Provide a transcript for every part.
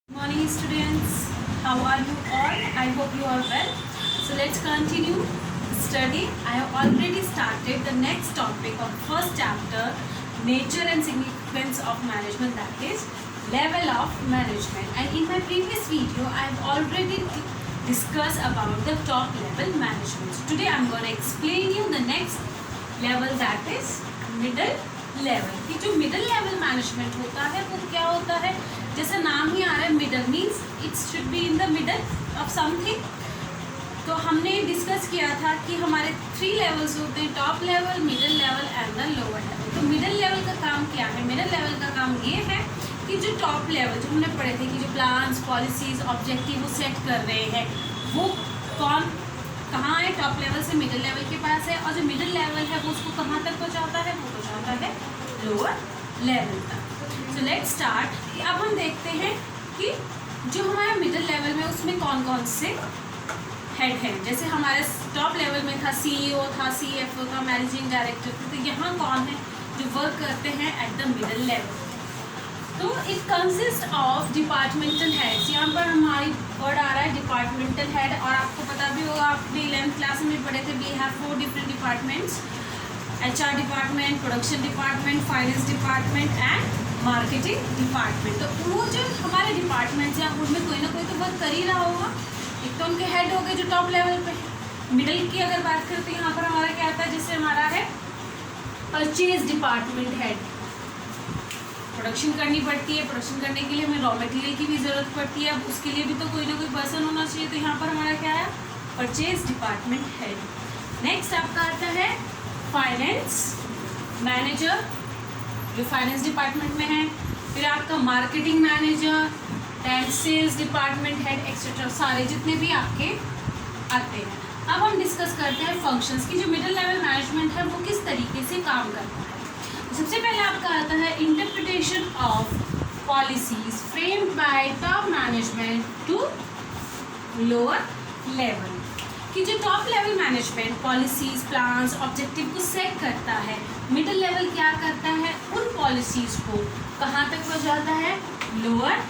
Morning students, how are you all? I hope you are well. So let's continue study. I have already started the next topic of first chapter, nature and significance of management, that is level of management. And in my previous video, I have already discussed about the top level management. So today I am going to explain you the next level, that is middle level. कि जो middle level management होता है वो क्या होता है, जैसे नाम ही आ रहा है middle means it's should be in the middle of something. तो हमने डिस्कस किया था कि हमारे 3 लेवल्स होते हैं, top level, middle level and the lower level. तो मिडल लेवल का काम क्या है? मिडल लेवल का काम ये है कि जो टॉप लेवल जो हमने पढ़े थे कि जो प्लान्स, पॉलिसीज, ऑब्जेक्टिव वो सेट कर रहे हैं, वो कौन कहाँ है? टॉप लेवल से मिडल लेवल के पास है, और जो मिडल लेवल है वो उसको कहाँ तक पहुँचाता है? वो पहुँचाता है लोअर लेवल तक। So let's start. अब हम देखते हैं कि जो हमारा मिडिल लेवल में उसमें कौन कौन से हेड हैं। जैसे हमारे टॉप लेवल में था सीईओ, था सीएफओ, था मैनेजिंग डायरेक्टर। तो यहाँ कौन है जो वर्क करते हैं एट द मिडिल लेवल? तो it consist of departmental heads. यहाँ पर हमारी वर्ड आ रहा है डिपार्टमेंटल हेड, और आपको पता भी होगा, आप भी 11th क्लास में पढ़े थे, we have 4 different departments, HR department, production department, finance department and marketing department. तो वो जो हमारे डिपार्टमेंट्स हैं उनमें कोई ना कोई तो वर्क कर ही रहा होगा। एक तो उनके हेड हो गए जो टॉप लेवल पे। मिडिल की अगर बात करते हैं, यहाँ पर हमारा क्या आता है, जैसे हमारा है परचेज डिपार्टमेंट हेड। प्रोडक्शन करनी पड़ती है, प्रोडक्शन करने के लिए हमें रॉ मटेरियल की भी ज़रूरत पड़ती है, अब उसके लिए भी तो कोई ना कोई पर्सन होना चाहिए। तो यहाँ पर हमारा क्या है, परचेज डिपार्टमेंट हेड। नेक्स्ट आपका आता है फाइनेंस मैनेजर, जो फाइनेंस डिपार्टमेंट में है। फिर आपका marketing manager, then sales department head etcetera, सारे जितने भी आपके आते हैं। अब हम डिस्कस करते हैं फंक्शंस की। जो मिडिल लेवल मैनेजमेंट है वो किस तरीके से काम करता है। तो सबसे पहले आपका आता है interpretation of policies framed by top management to lower level. कि जो top level management policies, plans, objective को सेट करता है, मिडिल लेवल क्या करता है, उन पॉलिसीज को कहाँ तक पहुँचाता है? लोअर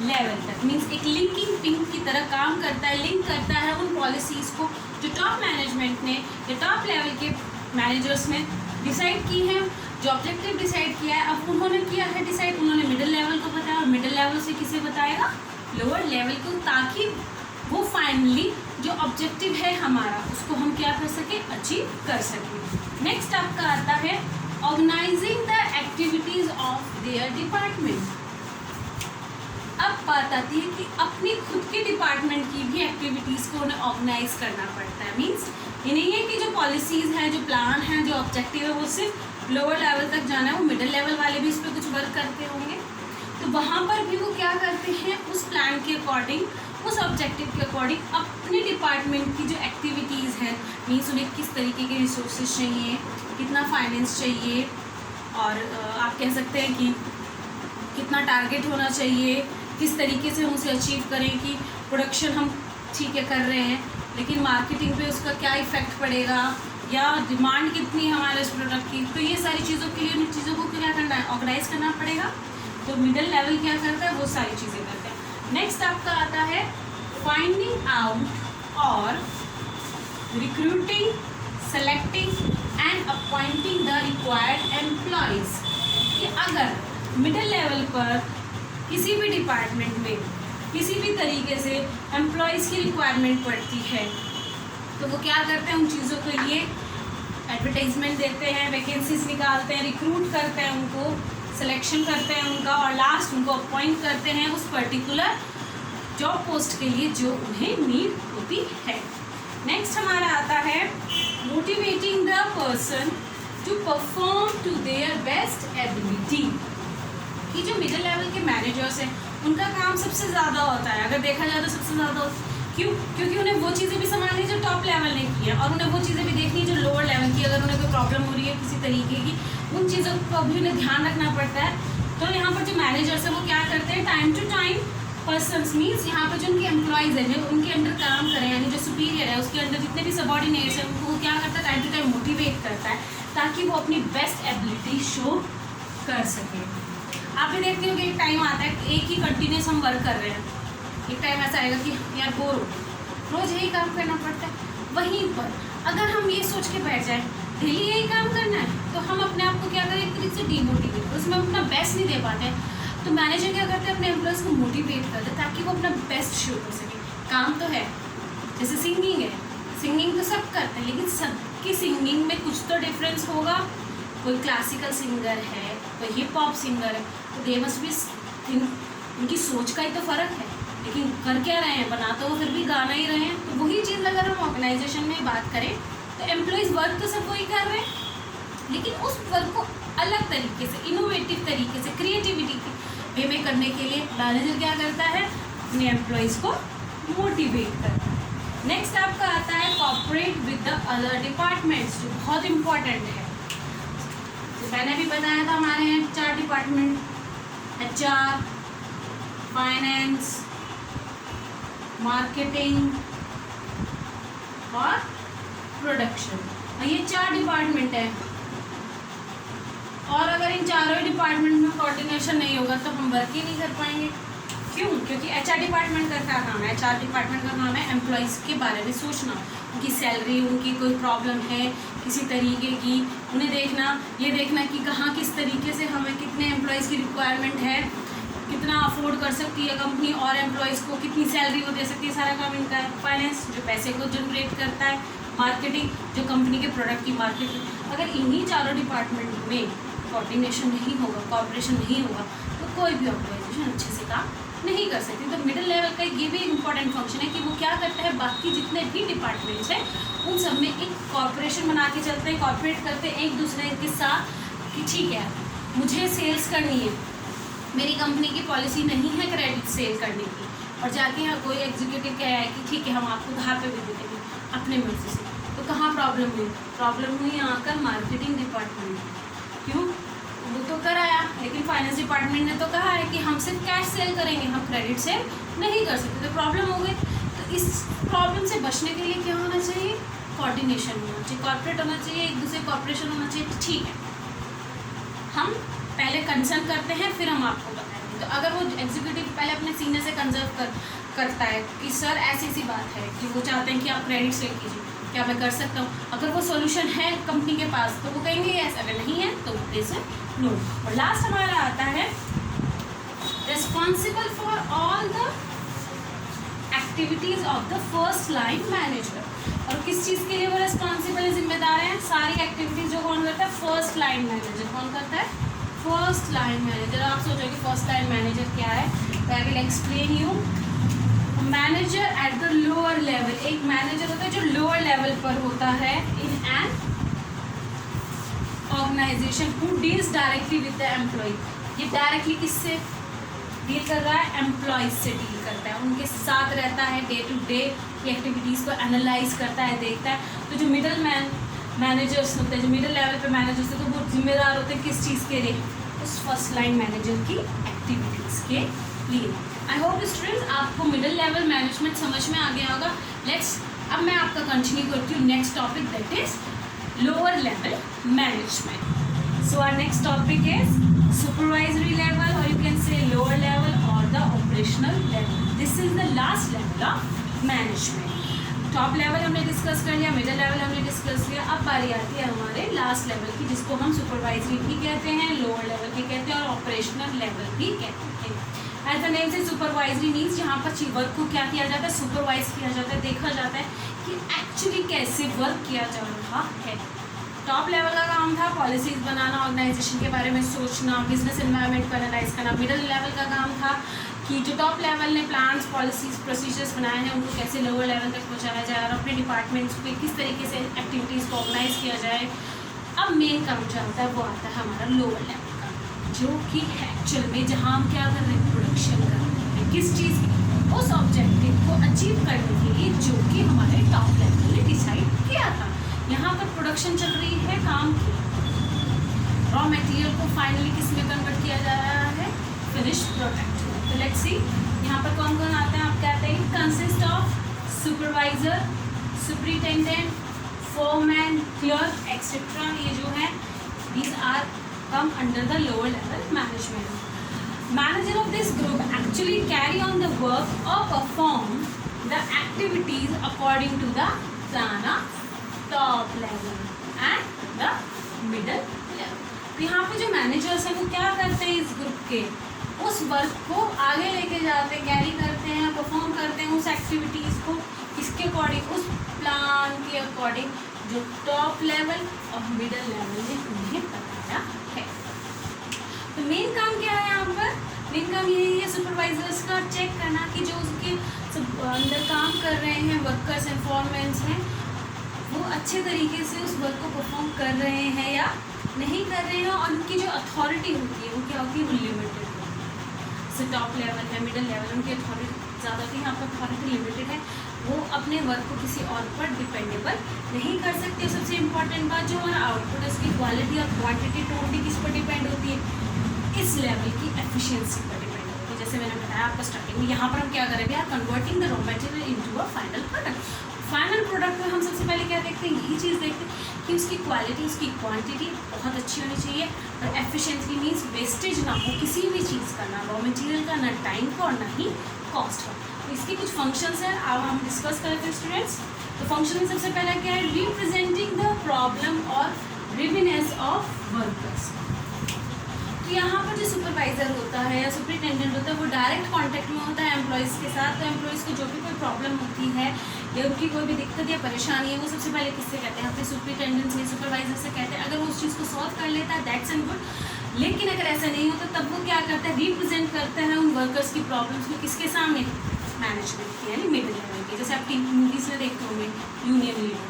लेवल तक। मीन्स एक लिंकिंग पिन की तरह काम करता है, लिंक करता है उन पॉलिसीज को जो टॉप मैनेजमेंट ने या टॉप लेवल के मैनेजर्स ने डिसाइड की है, जो ऑब्जेक्टिव डिसाइड किया है। अब उन्होंने किया है डिसाइड, उन्होंने मिडिल लेवल को बताया, और मिडिल लेवल से किसे बताएगा? लोअर लेवल को, ताकि वो फाइनली जो ऑब्जेक्टिव है हमारा उसको हम क्या कर सके, अचीव कर सकें। नेक्स्ट आपका आता है organising the activities of their department. अब बात आती है कि अपनी खुद के डिपार्टमेंट की भी एक्टिविटीज़ को उन्हें ऑर्गेनाइज करना पड़ता है। मीन्स ये नहीं है कि जो पॉलिसीज़ हैं, जो प्लान हैं, जो ऑब्जेक्टिव है वो सिर्फ लोअर लेवल तक जाना है, वो मिडिल लेवल वाले भी इस पर कुछ वर्क करते होंगे। तो वहाँ पर भी वो क्या करते हैं, उस प्लान के अकॉर्डिंग, उस ऑब्जेक्टिव के अकॉर्डिंग अपने डिपार्टमेंट की जो एक्टिविटीज़ हैं, मीन्स उन्हें किस तरीके के रिसोर्सेज चाहिए, कितना फाइनेंस चाहिए, और आप कह सकते हैं कि कितना टारगेट होना चाहिए, किस तरीके से हम उसे अचीव करें। कि प्रोडक्शन हम ठीक है कर रहे हैं, लेकिन मार्केटिंग पे उसका क्या इफ़ेक्ट पड़ेगा, या डिमांड कितनी है हमारे उस प्रोडक्ट की। तो ये सारी चीज़ों के लिए उन चीज़ों को क्या करना है, ऑर्गेनाइज करना पड़ेगा। तो मिडिल लेवल क्या करता है, वो सारी चीज़ें करते हैं। नेक्स्ट आपका आता है फाइंडिंग आउट और recruiting, selecting and appointing the required employees. कि अगर मिडिल लेवल पर किसी भी डिपार्टमेंट में किसी भी तरीके से एम्प्लॉयज़ की रिक्वायरमेंट पड़ती है, तो वो क्या करते हैं, उन चीज़ों के लिए एडवर्टाइजमेंट देते हैं, वैकेंसीज निकालते हैं, रिक्रूट करते हैं, उनको सिलेक्शन करते हैं उनका, और लास्ट उनको अपॉइंट करते हैं उस पर्टिकुलर जॉब पोस्ट के लिए जो उन्हें नीड होती है। नेक्स्ट हमारा आता है motivating the person to perform to their best ability. कि जो मिडिल लेवल के मैनेजर्स हैं उनका काम सबसे ज़्यादा होता है, अगर देखा जाए तो सबसे ज़्यादा। क्यों? क्योंकि उन्हें वो चीज़ें भी संभालनी जो टॉप लेवल ने की है, और उन्हें वो चीज़ें भी देखनी जो लोअर लेवल की, अगर उन्हें कोई प्रॉब्लम हो रही है किसी तरीके की, उन चीज़ों को भी उन्हें ध्यान रखना पड़ता है। तो यहाँ पर जो मैनेजर्स हैं वो क्या करते हैं, time to time persons, means यहाँ पर जो उनके एम्प्लॉयज़ हैं, जो उनके अंडर काम करें, यानी जो सुपीरियर है उसके अंडर जितने भी सबॉर्डिनेट्स हैं, उनको वो क्या करता है, टाइम टू टाइम मोटिवेट करता है, ताकि वो अपनी बेस्ट एबिलिटी शो कर सकें। आप भी देखते हो कि एक टाइम आता है एक ही कंटिन्यूस हम वर्क कर रहे हैं, एक टाइम ऐसा आएगा कि यार बोर हो, रोज़ यही काम करना पड़ता है। वहीं पर अगर हम ये सोच के बैठ जाए डेली यही काम करना है, तो हम अपने आप को क्या करें, एक तरीके से डीमोटिवेट, उसमें अपना बेस्ट नहीं दे पाते हैं। तो मैनेजर क्या करते हैं, अपने एम्प्लॉयज़ को मोटिवेट करते हैं ताकि वो अपना बेस्ट शो कर सके। काम तो है, जैसे सिंगिंग है, सिंगिंग तो सब करते हैं, लेकिन सबकी सिंगिंग में कुछ तो डिफरेंस होगा। कोई क्लासिकल सिंगर है, कोई हिप हॉप सिंगर है, तो दे मस्ट बी उनकी सोच का ही तो फ़र्क है, लेकिन कर क्या रहे हैं, बना तो वो फिर भी गाना ही रहे हैं। तो वही चीज़ अगर हम ऑर्गेनाइजेशन में बात करें तो एम्प्लॉयज़ वर्क तो सब वही कर रहे हैं, लेकिन उस वर्क को अलग तरीके से, इनोवेटिव तरीके से, क्रिएटिविटी के वे में करने के लिए मैनेजर क्या करता है, अपने एम्प्लॉयज़ को मोटिवेट करता है। नेक्स्ट आपका आता है cooperate with the other departments, जो बहुत इम्पॉर्टेंट है। तो मैंने भी बताया था हमारे यहाँ 4 डिपार्टमेंट, HR, फाइनेंस, मार्केटिंग और प्रोडक्शन, और ये 4 डिपार्टमेंट है। और अगर इन चारों ही डिपार्टमेंट में कोऑर्डिनेशन नहीं होगा तो हम वर्क ही नहीं कर पाएंगे। क्यों? क्योंकि HR डिपार्टमेंट का क्या काम है, HR डिपार्टमेंट का काम है एम्प्लॉयज़ के बारे में सोचना, उनकी सैलरी, उनकी कोई प्रॉब्लम है किसी तरीके की, उन्हें देखना, ये देखना कि कहाँ किस तरीके से हमें कितने एम्प्लॉयज़ की रिक्वायरमेंट है, कितना अफोर्ड कर सकती है कंपनी और एम्प्लॉयज़ को कितनी सैलरी वो दे सकती है, सारा काम इनका है। फाइनेंस जो पैसे को जनरेट करता है, मार्केटिंग जो कंपनी के प्रोडक्ट की मार्केटिंग। अगर इन्हीं चारों डिपार्टमेंट में कोऑर्डिनेशन नहीं होगा, कोऑपरेशन नहीं होगा, तो कोई भी ऑर्गेनाइजेशन अच्छे से काम नहीं कर सकती। तो मिडिल लेवल का ये भी इम्पॉर्टेंट फंक्शन है कि वो क्या करता है, बाकी जितने भी डिपार्टमेंट्स हैं उन सब में एक कॉर्पोरेशन बना के चलते हैं, कॉर्पोरेट करते हैं एक दूसरे के साथ कि ठीक है मुझे सेल्स करनी है, मेरी कंपनी की पॉलिसी नहीं है क्रेडिट सेल करने की, और जाके यहाँ कोई एग्जीक्यूटिव कह है कि ठीक है हम आपको घर पे भी दे देंगे अपने मर्जी से। तो कहाँ प्रॉब्लम हुई? प्रॉब्लम हुई यहाँ का मार्केटिंग डिपार्टमेंट। क्यों? वो तो कराया, लेकिन फाइनेंस डिपार्टमेंट ने तो कहा है कि हम सिर्फ कैश सेल करेंगे, हम क्रेडिट सेल नहीं कर सकते, तो प्रॉब्लम हो गई। तो इस प्रॉब्लम से बचने के लिए क्या होना चाहिए? कोऑर्डिनेशन होना चाहिए, कॉर्पोरेट होना चाहिए, एक दूसरे कॉर्पोरेशन होना चाहिए। ठीक है, हम पहले कंसर्न करते हैं फिर हम आपको बताएंगे। तो अगर वो एग्जीक्यूटिव पहले अपने सीनियर से कंसर्न करता है कि सर ऐसी सी बात है कि वो चाहते हैं कि आप क्रेडिट सेल कीजिए, क्या मैं कर सकता हूँ? अगर वो सॉल्यूशन है कंपनी के पास तो वो कहेंगे यस, अगर नहीं है तो वो प्लीज नो। और लास्ट हमारा आता है responsible for all the activities of the first line manager. और किस चीज़ के लिए वो रिस्पॉन्सिबल जिम्मेदार है? सारी एक्टिविटीज जो कौन करता है? First line manager. कौन करता है? First line manager. आप सोचोगे फर्स्ट लाइन मैनेजर क्या है, तो I will explain you. Manager at the lower level, एक मैनेजर होता है जो लोअर लेवल पर होता है in an organisation who deals directly with the employee. ये डायरेक्टली किससे डील कर रहा है? एम्प्लॉयज से डील करता है, उनके साथ रहता है, डे टू डे की एक्टिविटीज़ को एनालाइज करता है, देखता है। तो जो मिडल मैनेजर्स होते हैं, जो मिडिल लेवल पे मैनेजर्स होते हैं, तो वो जिम्मेदार होते हैं किस चीज़ के लिए? उस फर्स्ट लाइन मैनेजर की एक्टिविटीज़ के लिए। आई होप स्टूडेंट्स आपको मिडिल लेवल मैनेजमेंट समझ में आ गया होगा। अब मैं आपका कंटिन्यू करती हूँ next topic, that is lower level management. So our next topic is supervisory level, और you can say lower level और the operational level. This is the last level of management. Top level हमने discuss कर लिया, middle level हमने discuss किया। अब बारी आती है हमारे लास्ट लेवल की, जिसको हम सुपरवाइजरी भी कहते हैं, लोअर लेवल भी कहते हैं और ऑपरेशनल लेवल भी कहते हैं। एज द नेम से सुपरवाइजरी मीन्स जहाँ पर वर्क को क्या किया जाता है? सुपरवाइज किया जाता है, देखा जाता है कि एक्चुअली कैसे वर्क किया जा रहा है। टॉप लेवल का काम था पॉलिसीज बनाना, ऑर्गेनाइजेशन के बारे में सोचना, बिजनेस एनवायरनमेंट को एनालाइज करना। मिडिल लेवल का काम था कि जो टॉप लेवल ने प्लान्स, पॉलिसीज, प्रोसीजर्स बनाए हैं उनको कैसे लोअर लेवल तक पहुँचाया जाए और अपने डिपार्टमेंट्स पे किस तरीके से एक्टिविटीज़ को ऑर्गेनाइज किया जाए। अब मेन काम जो आता है वो आता है हमारा लोअर लेवल का, जो कि एक्चुअल में जहाँ हम क्या कर रहे हैं? प्रोडक्शन कर रहे हैं किस चीज़ की? उस ऑब्जेक्टिव को अचीव करने के लिए जो कि हमारे टॉप लेवल ने डिसाइड किया था। यहाँ पर प्रोडक्शन चल रही है काम की, रॉ मटेरियल को फाइनली किस में कन्वर्ट किया जा रहा है? Finish product. तो लेट्स सी यहाँ पर कौन कौन आते हैं। आप कहते हैं consist of supervisor, superintendent, foreman, clerk etcetera. ये जो है these are come under the lower level management. Manager of this group actually carry on the work or perform the activities according to the plan of top level and the middle level. तो यहाँ पे जो managers हैं वो क्या करते हैं, इस ग्रुप के उस वर्क को आगे लेके जाते हैं, कैरी करते हैं, परफॉर्म करते हैं उस एक्टिविटीज़ को किसके अकॉर्डिंग, उस प्लान के अकॉर्डिंग जो टॉप लेवल और मिडल लेवल ने उन्हें बताया है। तो मेन काम क्या है यहाँ पर, मेन काम यही है सुपरवाइजर्स का चेक करना कि जो उसके अंदर काम कर रहे हैं वर्कर्स एंड फॉरमैन्स हैं वो अच्छे तरीके से उस वर्क को परफॉर्म कर रहे हैं या नहीं कर रहे हैं, और उनकी जो अथॉरिटी होती है वो क्या होती है, वो लिमिटेड होती है। जैसे टॉप लेवल है, मिडिल लेवल, उनकी अथॉरिटी ज़्यादा होती है, यहाँ पर अथॉरिटी लिमिटेड है, वो अपने वर्क को किसी और पर डिपेंडेबल नहीं कर सकते। सबसे इम्पॉर्टेंट बात जो हमारा आउटपुट है उसकी क्वालिटी और क्वांटिटी टोटली किस पर डिपेंड होती है, इस लेवल की एफिशिएंसी पर डिपेंड होती है। जैसे मैंने बताया आपको स्टार्टिंग में, यहाँ पर हम क्या करेंगे, यार converting the raw material into a final product. Final product में हम सबसे पहले क्या देखते हैं, यही चीज़ देखते हैं कि उसकी क्वालिटी, उसकी क्वांटिटी बहुत अच्छी होनी चाहिए, और एफिशिएंसी मीन्स वेस्टेज ना हो किसी भी चीज़ का, ना रॉ मटेरियल का, ना टाइम का, और ना ही कॉस्ट का। तो इसके कुछ फंक्शंस हैं, अब हम डिस्कस करते हैं स्टूडेंट्स। तो फंक्शन में सबसे पहला क्या है, रिप्रेजेंटिंग द प्रॉब्लम और ग्रीवेंस ऑफ वर्कर्स। तो यहाँ पर जो सुपरवाइज़र होता है या सुपरिटेंडेंट होता है वो डायरेक्ट कांटेक्ट में होता है एम्प्लॉयज़ के साथ। तो एम्प्लॉयज़ को जो भी कोई प्रॉब्लम होती है या उनकी कोई भी दिक्कत या परेशानी है वो सबसे पहले किससे कहते हैं, अपने सुपरिटेंडेंट से, सुपरवाइज़र से कहते हैं। अगर वो उस चीज़ को सॉल्व कर लेता है दैट्स एंड गुड, लेकिन अगर ऐसा नहीं होता तब वो क्या करता है, रिप्रेजेंट करते हैं उन वर्कर्स की प्रॉब्लम्स को किसके सामने, मैनेजमेंट की, यानी मिडिल लेवल की। जैसे आपकी मूवीज़ में देखते होंगे यूनियन लीडर,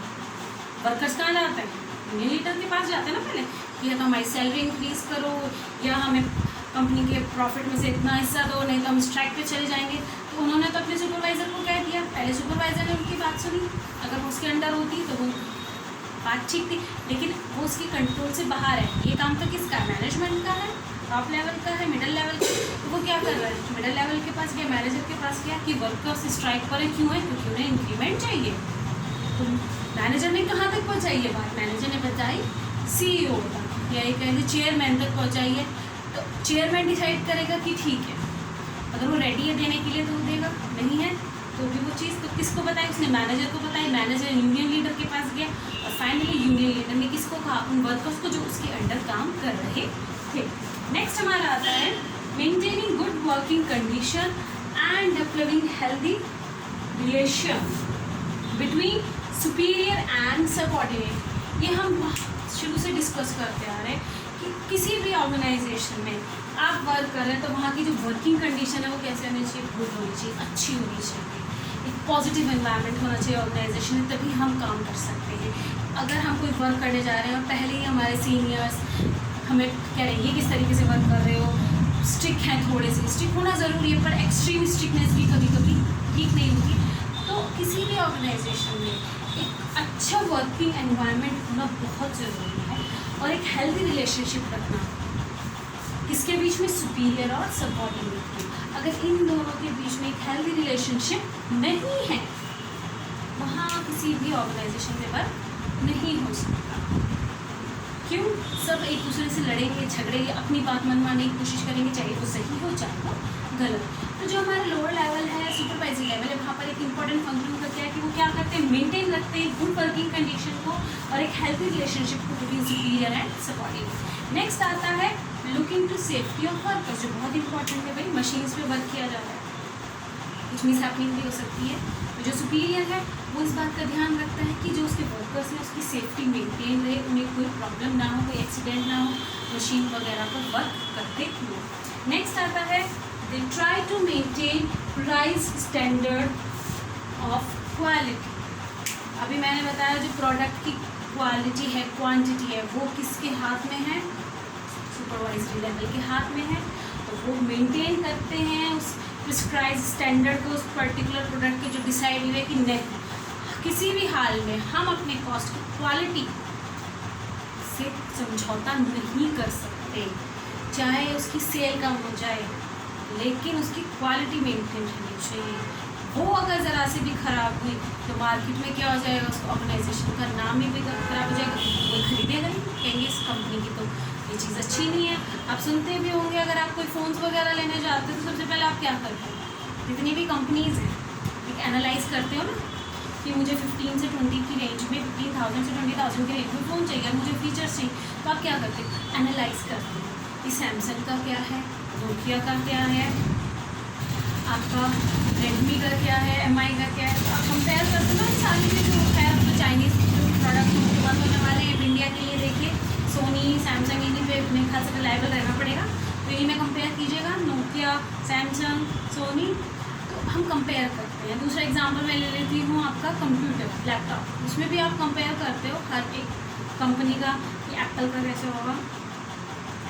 वर्कर्स कहाँ जाते हैं, यूनियन लीडर के पास जाते हैं ना पहले, या तो हमारी सैलरी इंक्रीज़ करो या हमें कंपनी के प्रॉफिट में से इतना हिस्सा दो, नहीं तो हम स्ट्राइक पे चले जाएंगे। तो उन्होंने तो अपने सुपरवाइज़र को कह दिया, पहले सुपरवाइज़र ने उनकी बात सुनी, अगर वो उसके अंडर होती तो वो बात ठीक थी, लेकिन वो उसकी कंट्रोल से बाहर है। ये काम तो किसका, मैनेजमेंट का है, टॉप लेवल का है, मिडिल लेवल का। तो वो क्या कर रहा है, मिडिल लेवल के पास गया, मैनेजर के पास गया कि वर्कर्स स्ट्राइक पर है, क्यों है, क्योंकि उन्हें इंक्रीमेंट चाहिए। तो मैनेजर ने कहाँ तक पहुँचाई है बात, मैनेजर ने बताई CEO तक, या ये कहेंगे चेयरमैन तक पहुँचाई है। तो चेयरमैन डिसाइड करेगा कि ठीक है, अगर वो रेडी है देने के लिए तो वो देगा, नहीं है तो भी वो चीज़ तो किसको बताई, उसने मैनेजर को बताई, मैनेजर यूनियन लीडर के पास गया, और फाइनली यूनियन लीडर ने किसको कहा, उन वर्कर्स को जो उसके अंडर काम कर रहे थे। नेक्स्ट हमारा आता है maintaining good working condition and developing healthy relation between superior and subordinate. ये हम शुरू से डिस्कस करते आ रहे हैं कि किसी भी ऑर्गेनाइजेशन में आप वर्क कर रहे हैं तो वहाँ की जो वर्किंग कंडीशन है वो कैसे होनी चाहिए, गुड होनी चाहिए, अच्छी होनी चाहिए, एक पॉजिटिव एनवायरनमेंट होना चाहिए ऑर्गेनाइजेशन में, तभी हम काम कर सकते हैं। अगर हम कोई वर्क करने जा रहे हैं और पहले ही हमारे सीनियर्स हमें कह रहे हैं ये किस तरीके से वर्क कर रहे हो, स्ट्रिक्ट हैं, थोड़े से स्ट्रिक्ट होना ज़रूरी है, पर एक्सट्रीम स्ट्रिक्टनेस भी कभी कभी ठीक नहीं होती। तो किसी भी ऑर्गेनाइजेशन में एक अच्छा वर्किंग एनवायरनमेंट होना बहुत ज़रूरी है, और एक हेल्दी रिलेशनशिप रखना किसके बीच में, सुपीरियर और सबऑर्डिनेट की। अगर इन दोनों के बीच में एक हेल्दी रिलेशनशिप नहीं है, वहाँ किसी भी ऑर्गेनाइजेशन में वर्क नहीं हो सकता। क्यों, सब एक दूसरे से लड़ेंगे, झगड़ेंगे, अपनी बात मनवाने की कोशिश करेंगे, चाहे वो सही हो चाहे वो गलत। तो जो हमारा लोअर लेवल है, सुपरवाइजरी लेवल है, वहाँ पर एक इंपॉर्टेंट फंक्शन का क्या है कि वो क्या करते हैं, मेंटेन रखते हैं गुड वर्किंग कंडीशन को और एक हेल्थी रिलेशनशिप को between superior and subordinate. Next आता है looking to safety of workers, जो बहुत इंपॉर्टेंट है। भाई मशीन्स पे वर्क किया जा रहा है, कुछ मिस हैपनिंग भी हो सकती है, तो जो सुपीरियर है वो इस बात का ध्यान रखता है कि जो उसके वर्कर्स हैं उसकी सेफ्टी मेंटेन रहे, उन्हें कोई प्रॉब्लम ना हो, कोई एक्सीडेंट ना हो मशीन वगैरह पर वर्क करते हुए। नेक्स्ट आता है they try to maintain price standard of quality. अभी मैंने बताया जो प्रोडक्ट की क्वालिटी है, क्वांटिटी है, वो किसके हाथ में है, सुपरवाइजरी लेवल के हाथ में है। तो वो मेंटेन करते हैं उस प्रिस्क्राइब स्टैंडर्ड को, उस पर्टिकुलर प्रोडक्ट के जो डिसाइड हुए कि नहीं, किसी भी हाल में हम अपने कॉस्ट की क्वालिटी से समझौता नहीं कर सकते, चाहे उसकी सेल कम हो जाए लेकिन उसकी क्वालिटी मेंटेन रहनी चाहिए। वो अगर ज़रा से भी ख़राब हुई तो मार्केट में क्या हो जाएगा, उसको ऑर्गेनाइजेशन का नाम ही भी ख़राब हो जाएगा, कोई खरीदेगा नहीं, कहेंगे इस कंपनी की तो ये चीज़ अच्छी नहीं है। आप सुनते भी होंगे अगर आप कोई फ़ोन्स वगैरह लेने जाते हो तो सबसे पहले आप क्या करते हो, जितनी भी कंपनीज़ हैं एक एनालाइज़ करते हो ना कि मुझे 15 से 20 की रेंज में, 15,000 से 20,000 की रेंज में फ़ोन चाहिए, मुझे फीचर्स चाहिए, तो आप क्या करते हो, एनालाइज़ करते हो कि सैमसंग का क्या है, नोकिया का क्या है, आपका रेडमी का क्या है, MI का क्या है, तो आप कंपेयर करते हो ना सारी चीज़ें। जो खैर तो चाइनीज़ प्रोडक्ट उनके पास होने वाले हैं, इंडिया के लिए देखिए सोनी, सैमसंग, इन्हीं पे मेरे ख्याल से रिलायबल रहना पड़ेगा, तो इन्हीं में कंपेयर कीजिएगा, नोकिया, सैमसंग, सोनी, तो हम कंपेयर करते हैं। दूसरा एग्जांपल मैं ले लेती हूँ आपका कंप्यूटर, लैपटॉप, उसमें भी आप कंपेयर करते हो हर एक कंपनी का कि एप्पल का कैसे होगा,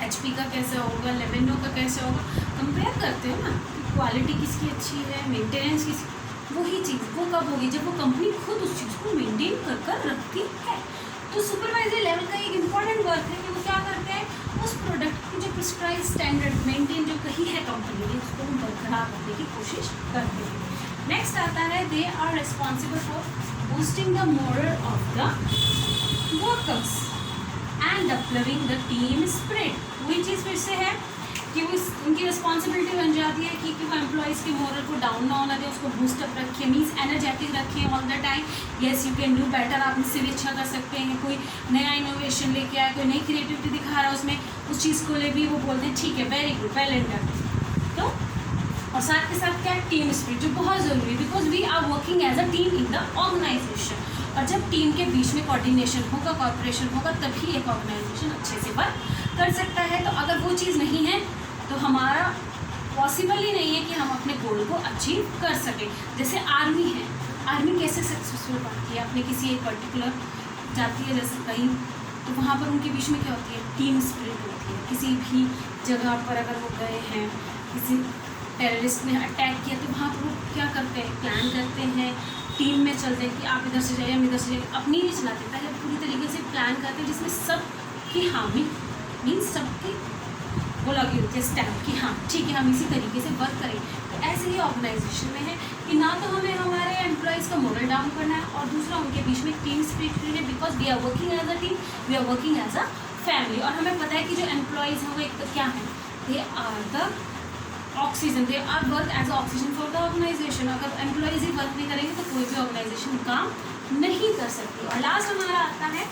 HP का कैसे होगा, लेनोवो का कैसे होगा, कंपेयर करते हो ना, क्वालिटी किसकी अच्छी है, मेंटेनेंस किसकी, वही चीज़ वो कब होगी जब वो कंपनी खुद उस चीज़ को मेंटेन कर रखती है। तो सुपरवाइजरी लेवल का एक इम्पॉर्टेंट वर्क है कि वो क्या करते हैं, उस प्रोडक्ट की जो प्रिस्क्राइब स्टैंडर्ड मेंटेन जो कही है कंपनी ने, उसको हम बरकरार रखने की कोशिश करते हैं। नेक्स्ट आता है, they are responsible for boosting the morale of the workers and developing the team spirit. वही चीज़ फिर से है कि वो उनकी रिस्पॉन्सिबिलिटी बन जाती है कि वो एम्प्लॉइज़ के मोरल को डाउन ना होना दे, उसको बूस्टअप रखें, मीन्स एनर्जेटिक रखें all the time, yes you can do better, आप इससे भी अच्छा कर सकते हैं। कोई नया इनोवेशन लेके आए, कोई नई क्रिएटिविटी दिखा रहा है उसमें, उस चीज़ को ले भी वो बोलते हैं ठीक है, very good, well and done. तो और साथ के साथ क्या है, टीम स्पिरिट, जो बहुत ज़रूरी है, because we are working as a team in the organisation. और जब टीम के बीच में कोऑर्डिनेशन होगा, कॉर्पोरेशन होगा, तभी एक ऑर्गेनाइजेशन अच्छे से वर्क कर सकता है। तो अगर वो चीज़ नहीं है तो हमारा पॉसिबल ही नहीं है कि हम अपने गोल को अचीव कर सकें। जैसे आर्मी है, आर्मी कैसे सक्सेसफुल बनती है, अपने किसी एक पर्टिकुलर जाती है जैसे कहीं, तो वहाँ पर उनके बीच में क्या होती है, टीम स्पिरिट होती है। किसी भी जगह पर अगर वो गए हैं, किसी टेररिस्ट ने अटैक किया, तो वहाँ पर वो क्या करते हैं, प्लान करते हैं, टीम में चलते हैं कि आप इधर से जाइए, हम इधर से जाइए, अपनी नहीं चलाते, पहले पूरी तरीके से प्लान करते हैं जिसमें सबकी हामी मीन्स सबकी वो लगी होती है स्टैम्प कि हाँ ठीक है हम इसी तरीके से वर्क करें। तो ऐसे ही ऑर्गेनाइजेशन में है कि ना तो हमें हमारे एम्प्लॉयज़ का मोरल डाउन करना है, और दूसरा उनके बीच में टीम स्पिरिट है, because we are working as a team, we are working as a family. और हमें पता है कि जो एम्प्लॉयज़ हैं वो एक तो क्या है, they are the oxygen, they are work as oxygen for the organisation. अगर एम्प्लॉयज़ ही वर्क नहीं करेंगे तो कोई भी ऑर्गेनाइजेशन काम नहीं कर सकती। और लास्ट हमारा आता है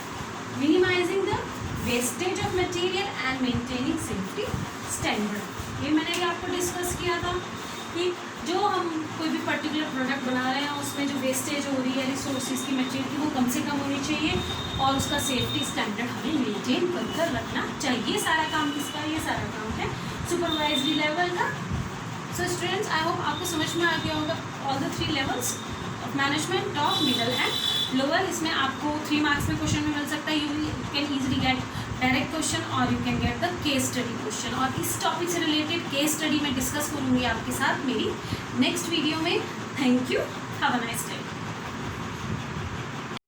minimising the wastage of material and maintaining safety standard. ये मैंने भी आपको डिस्कस किया था कि जो हम कोई भी पर्टिकुलर प्रोडक्ट बना रहे हैं उसमें जो वेस्टेज हो रही है रिसोर्सेज की, मटेरियल की, वो कम से कम होनी चाहिए, और उसका सेफ्टी स्टैंडर्ड हमें मेंटेन कर रखना चाहिए। सारा काम किसका, ये सारा काम है सुपरवाइजरी लेवल का। सो स्टूडेंट्स, आई होप आपको समझ में आ गया होगा all the 3 levels of management, top, middle and lower. इसमें आपको 3 मार्क्स में क्वेश्चन में मिल सकता है, you can easily get direct question और you can get the case study question. और इस टॉपिक से रिलेटेड केस स्टडी मैं डिस्कस करूँगी आपके साथ मेरी नेक्स्ट वीडियो में। Thank you, have a nice day.